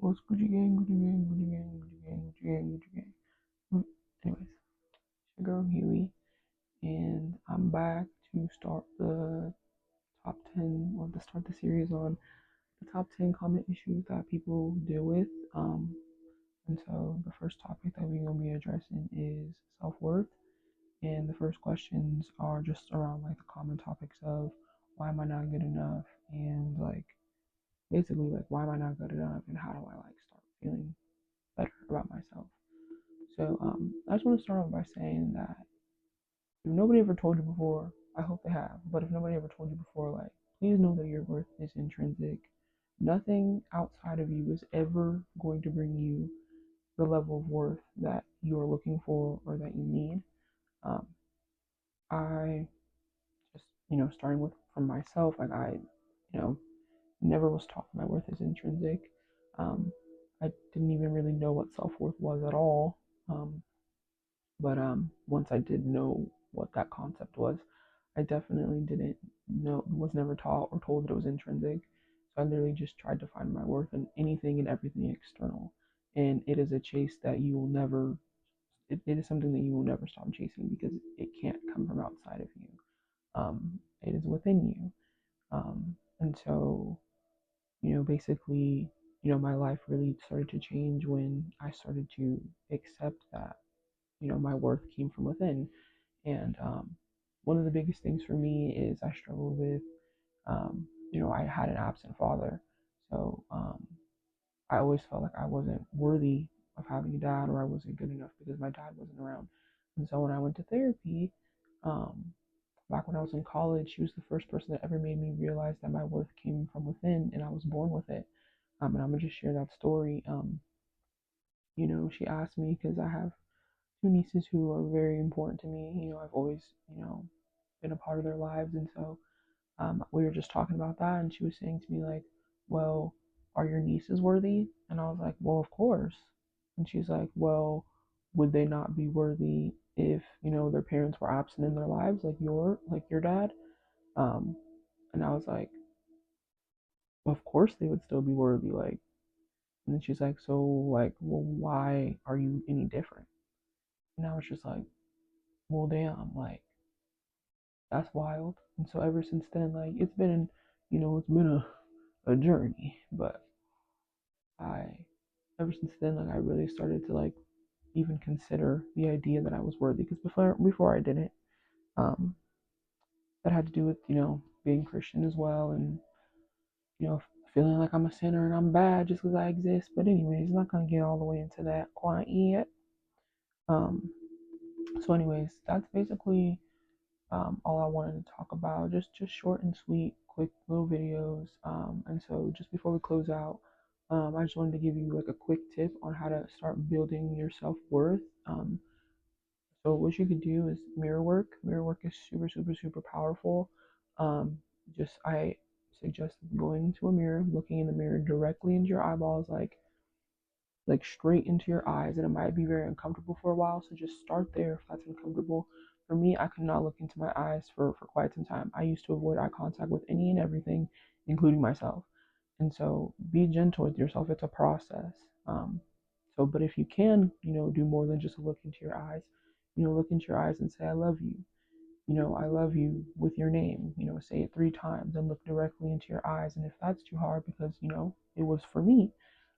What's Gucci gang, Gucci gang, Gucci gang, Gucci gang, Gucci gang, Gucci gang. Anyways, it's your girl Huey, and I'm back to start the top 10, or to start the series on the top 10 common issues that people deal with. And so the first topic that we're going to be addressing is self worth. And the first questions are just around like the common topics of why am I not good enough? And like basically, like, why am I not good enough? And how do I like start feeling better about myself? So I just want to start off by saying that if nobody ever told you before, I hope they have, but if nobody ever told you before, like, please know that your worth is intrinsic. Nothing outside of you is ever going to bring you the level of worth that you are looking for or that you need. Um, I just, starting with from myself, like, you know, never was taught my worth is intrinsic. Um, I didn't even really know what self worth was at all. Um, But once I did know what that concept was, I definitely didn't know, was never taught or told that it was intrinsic. So I literally just tried to find my worth in anything and everything external. And it is a chase that you will never, it is something that you will never stop chasing because it can't come from outside of you. It is within you. And so, basically, my life really started to change when I started to accept that my worth came from within. And one of the biggest things for me is I struggled with, I had an absent father. So I always felt like I wasn't worthy of having a dad or I wasn't good enough because my dad wasn't around. And so when I went to therapy, um, back when I was in college, she was the first person that ever made me realize that my worth came from within and I was born with it. And I'm going to just share that story. She asked me because I have two nieces who are very important to me. I've always, been a part of their lives. And so we were just talking about that. And she was saying to me, like, well, are your nieces worthy? And I was like, well, of course. And she's like, well, would they not be worthy if, their parents were absent in their lives, like your dad? Um, and I was like, well, of course they would still be worthy. Like, and then she's like, so, like, well, why are you any different? And I was just like, well, damn, like, that's wild. And so ever since then, like it's been a journey. But I ever since then, like I really started to like even consider the idea that I was worthy. Because before I didn't. Um, that had to do with being Christian as well, and feeling like I'm a sinner and I'm bad just because I exist. But anyways, I'm not gonna get all the way into that quite yet. Um, so anyways, that's basically all I wanted to talk about. Just short and sweet, quick little videos. And so just before we close out, I just wanted to give you like a quick tip on how to start building your self worth. So what you could do is mirror work. Mirror work is super super super powerful. Um, just I suggest going to a mirror, looking in the mirror directly into your eyeballs, like straight into your eyes, and it might be very uncomfortable for a while, so just start there if that's uncomfortable. For me, I could not look into my eyes for quite some time. I used to avoid eye contact with any and everything, including myself. And so be gentle with yourself. It's a process. But if you can, do more than just look into your eyes. Look into your eyes and say I love you. I love you with your name. Say it 3 times and look directly into your eyes. And if that's too hard, because it was for me,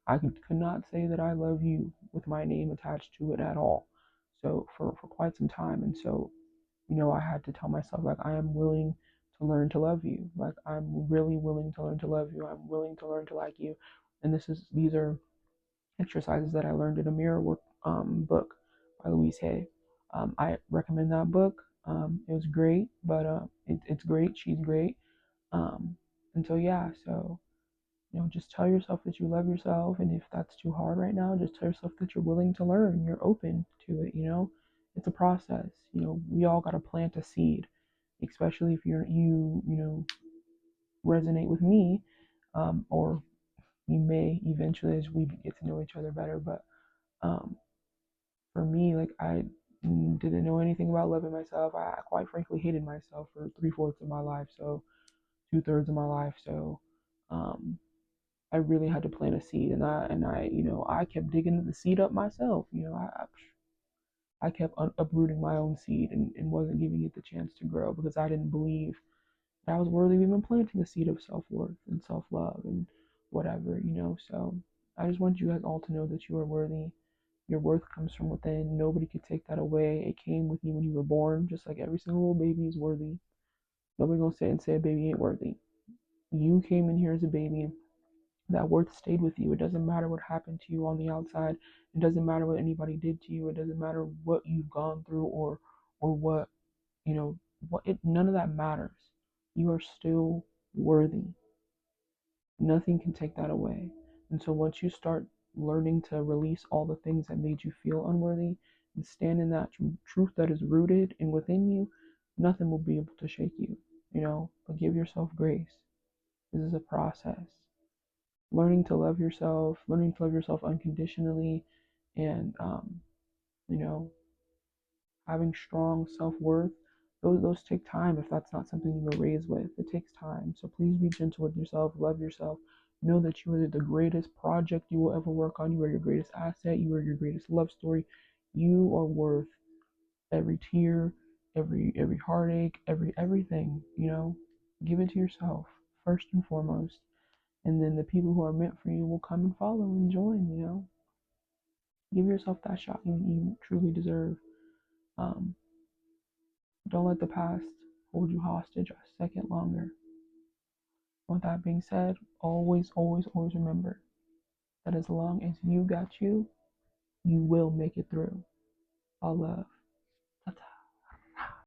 I could not say that I love you with my name attached to it at all. So for quite some time. And so, I had to tell myself, like, I am willing to learn to love you. Like, I'm really willing to learn to love you. I'm willing to learn to like you. And these are exercises that I learned in a mirror work book by Louise Hay. I recommend that book. It was great, but it's great. She's great. Um, and so, yeah, so just tell yourself that you love yourself, and if that's too hard right now, just tell yourself that you're willing to learn, you're open to it. It's a process. We all got to plant a seed, especially if you resonate with me, or you may eventually as we get to know each other better. But um, for me, like, I didn't know anything about loving myself. I quite frankly hated myself for 3/4 of my life, so 2/3 of my life. So um, I really had to plant a seed, and I kept digging the seed up myself. I kept uprooting my own seed and wasn't giving it the chance to grow because I didn't believe that I was worthy of even planting a seed of self worth and self love and whatever. So I just want you guys all to know that you are worthy. Your worth comes from within. Nobody could take that away. It came with you when you were born, just like every single little baby is worthy. Nobody gonna sit and say a baby ain't worthy. You came in here as a baby. That worth stayed with you. It doesn't matter what happened to you on the outside. It doesn't matter what anybody did to you. It doesn't matter what you've gone through or what you know what it none of that matters. You are still worthy. Nothing can take that away. And so once you start learning to release all the things that made you feel unworthy and stand in that truth that is rooted and within you, nothing will be able to shake you. But give yourself grace. This is a process. Learning to love yourself unconditionally, and you know, having strong self worth. Those take time if that's not something you were raised with. It takes time. So please be gentle with yourself, love yourself. Know that you are the greatest project you will ever work on. You are your greatest asset. You are your greatest love story. You are worth every tear, every heartache, everything. Give it to yourself first and foremost. And then the people who are meant for you will come and follow and join. Give yourself that shot you truly deserve. Um, don't let the past hold you hostage a second longer. With that being said, always, always, always remember that as long as you got you, you will make it through. All love.